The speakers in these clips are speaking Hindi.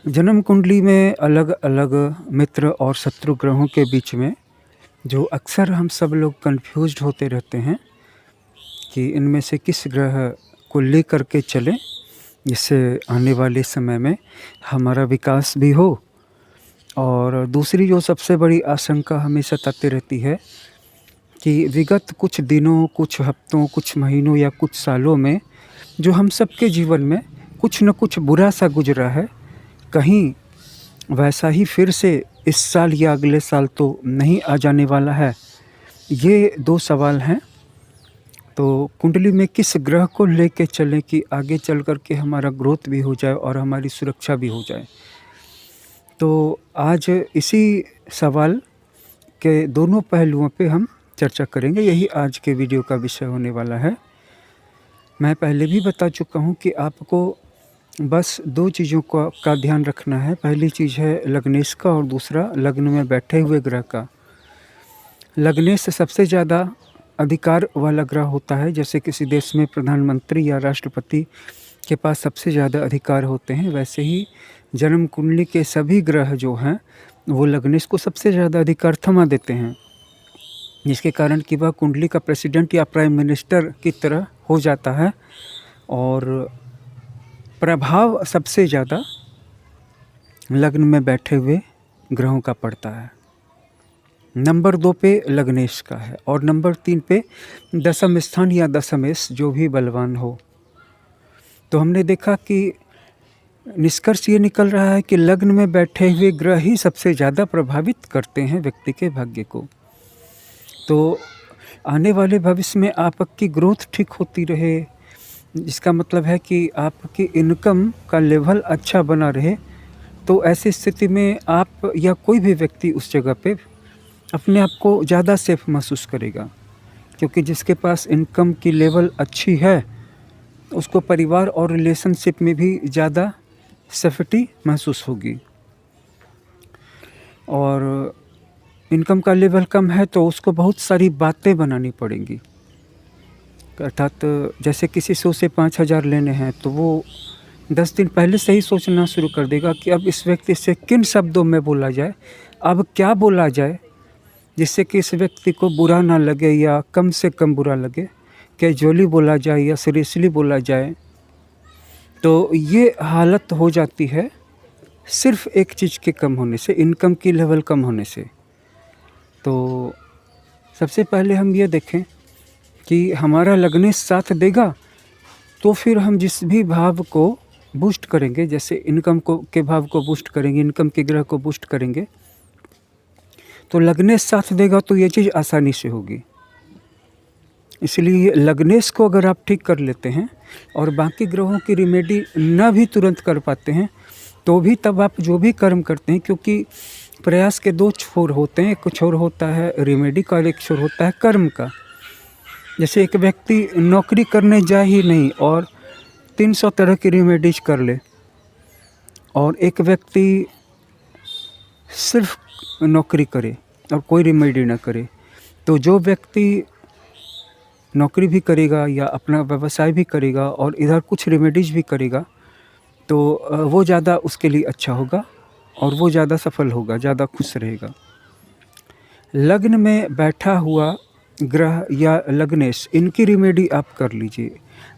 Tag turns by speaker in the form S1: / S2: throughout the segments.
S1: जन्म कुंडली में अलग अलग मित्र और शत्रु ग्रहों के बीच में जो अक्सर हम सब लोग कंफ्यूज्ड होते रहते हैं कि इनमें से किस ग्रह को लेकर के चलें, जिससे आने वाले समय में हमारा विकास भी हो। और दूसरी जो सबसे बड़ी आशंका हमें सताती रहती है कि विगत कुछ दिनों, कुछ हफ्तों, कुछ महीनों या कुछ सालों में जो हम सबके जीवन में कुछ न कुछ बुरा सा गुजरा है, कहीं वैसा ही फिर से इस साल या अगले साल तो नहीं आ जाने वाला है। ये 2 सवाल हैं। तो कुंडली में किस ग्रह को लेके चलें कि आगे चल कर के हमारा ग्रोथ भी हो जाए और हमारी सुरक्षा भी हो जाए। तो आज इसी सवाल के दोनों पहलुओं पे हम चर्चा करेंगे। यही आज के वीडियो का विषय होने वाला है। मैं पहले भी बता चुका हूँ कि आपको बस 2 चीज़ों का ध्यान रखना है। पहली चीज़ है लग्नेश का और दूसरा लग्न में बैठे हुए ग्रह का। लग्नेश सबसे ज़्यादा अधिकार वाला ग्रह होता है। जैसे किसी देश में प्रधानमंत्री या राष्ट्रपति के पास सबसे ज़्यादा अधिकार होते हैं, वैसे ही जन्म कुंडली के सभी ग्रह जो हैं वो लग्नेश को सबसे ज़्यादा अधिकार थमा देते हैं, जिसके कारण कि वह कुंडली का प्रेसिडेंट या प्राइम मिनिस्टर की तरह हो जाता है और प्रभाव सबसे ज़्यादा लग्न में बैठे हुए ग्रहों का पड़ता है। नंबर 2 पे लग्नेश का है और नंबर 3 पे दशम स्थान या दशमेश जो भी बलवान हो। तो हमने देखा कि निष्कर्ष ये निकल रहा है कि लग्न में बैठे हुए ग्रह ही सबसे ज़्यादा प्रभावित करते हैं व्यक्ति के भाग्य को। तो आने वाले भविष्य में आपकी ग्रोथ ठीक होती रहे, इसका मतलब है कि आपकी इनकम का लेवल अच्छा बना रहे, तो ऐसी स्थिति में आप या कोई भी व्यक्ति उस जगह पे अपने आप को ज़्यादा सेफ महसूस करेगा, क्योंकि जिसके पास इनकम की लेवल अच्छी है उसको परिवार और रिलेशनशिप में भी ज़्यादा सेफ्टी महसूस होगी। और इनकम का लेवल कम है तो उसको बहुत सारी बातें बनानी पड़ेंगी। अर्थात जैसे किसी शो से 5,000 लेने हैं तो वो 10 दिन पहले से ही सोचना शुरू कर देगा कि अब इस व्यक्ति से किन शब्दों में बोला जाए, अब क्या बोला जाए जिससे कि इस व्यक्ति को बुरा ना लगे या कम से कम बुरा लगे, कैजुअली बोला जाए या सीरियसली बोला जाए। तो ये हालत हो जाती है सिर्फ एक चीज़ के कम होने से, इनकम की लेवल कम होने से। तो सबसे पहले हम ये देखें कि हमारा लग्नेश साथ देगा तो फिर हम जिस भी भाव को बूस्ट करेंगे, जैसे इनकम के भाव को बूस्ट करेंगे, इनकम के ग्रह को बूस्ट करेंगे, तो लग्नेश साथ देगा तो ये चीज़ आसानी से होगी। इसलिए लग्नेश को अगर आप ठीक कर लेते हैं और बाकी ग्रहों की रिमेडी न भी तुरंत कर पाते हैं तो भी तब आप जो भी कर्म करते हैं, क्योंकि प्रयास के 2 छोर होते हैं, एक छोर होता है रिमेडी का और एक छोर होता है कर्म का। जैसे एक व्यक्ति नौकरी करने जाए ही नहीं और 300 तरह की रिमेडीज कर ले, और एक व्यक्ति सिर्फ नौकरी करे और कोई रिमेडी ना करे, तो जो व्यक्ति नौकरी भी करेगा या अपना व्यवसाय भी करेगा और इधर कुछ रेमेडीज भी करेगा तो वो ज़्यादा उसके लिए अच्छा होगा और वो ज़्यादा सफल होगा, ज़्यादा खुश रहेगा। लग्न में बैठा हुआ ग्रह या लग्नेश, इनकी रेमेडी आप कर लीजिए,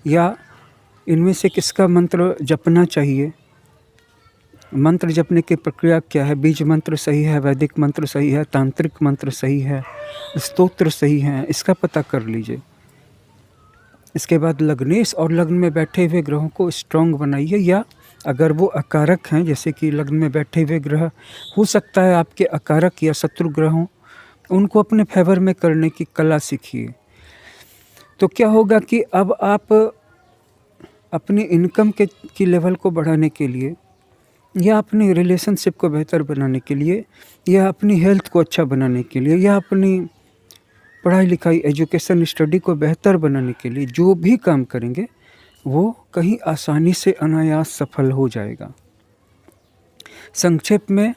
S1: या इनमें से किसका मंत्र जपना चाहिए। मंत्र जपने की प्रक्रिया क्या है? बीज मंत्र सही है, वैदिक मंत्र सही है, तांत्रिक मंत्र सही है, स्तोत्र सही है, इसका पता कर लीजिए। इसके बाद लग्नेश और लग्न में बैठे हुए ग्रहों को स्ट्रॉन्ग बनाइए, या अगर वो अकारक हैं, जैसे कि लग्न में बैठे हुए ग्रह हो सकता है आपके अकारक या शत्रु ग्रह हों, उनको अपने फेवर में करने की कला सीखिए। तो क्या होगा कि अब आप अपनी इनकम की लेवल को बढ़ाने के लिए, या अपनी रिलेशनशिप को बेहतर बनाने के लिए, या अपनी हेल्थ को अच्छा बनाने के लिए, या अपनी पढ़ाई लिखाई एजुकेशन स्टडी को बेहतर बनाने के लिए जो भी काम करेंगे वो कहीं आसानी से अनायास सफल हो जाएगा। संक्षेप में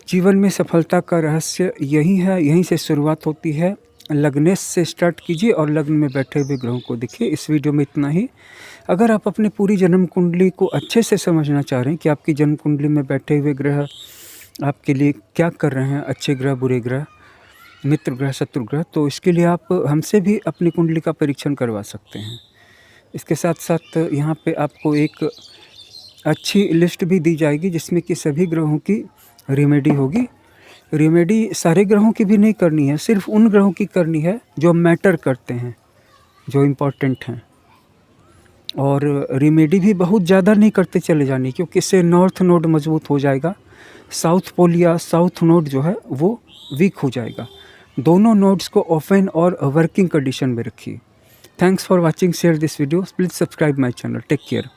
S1: जीवन में सफलता का रहस्य यही है, यहीं से शुरुआत होती है। लग्नेश से स्टार्ट कीजिए और लग्न में बैठे हुए ग्रहों को देखिए। इस वीडियो में इतना ही। अगर आप अपनी पूरी जन्म कुंडली को अच्छे से समझना चाह रहे हैं कि आपकी जन्म कुंडली में बैठे हुए ग्रह आपके लिए क्या कर रहे हैं, अच्छे ग्रह, बुरे ग्रह, मित्र ग्रह, शत्रु ग्रह, तो इसके लिए आप हमसे भी अपनी कुंडली का परीक्षण करवा सकते हैं। इसके साथ-साथ यहाँ पे आपको एक अच्छी लिस्ट भी दी जाएगी जिसमें कि सभी ग्रहों की रेमेडी होगी। रेमेडी सारे ग्रहों की भी नहीं करनी है, सिर्फ़ उन ग्रहों की करनी है जो मैटर करते हैं, जो इम्पोर्टेंट हैं। और रेमेडी भी बहुत ज़्यादा नहीं करते चले जानी, क्योंकि इससे नॉर्थ नोड मजबूत हो जाएगा, साउथ पोल या साउथ नोड जो है वो वीक हो जाएगा। दोनों नोड्स को ओपन और वर्किंग कंडीशन में रखिए। Thanks for watching, share this video, please subscribe my channel, take care.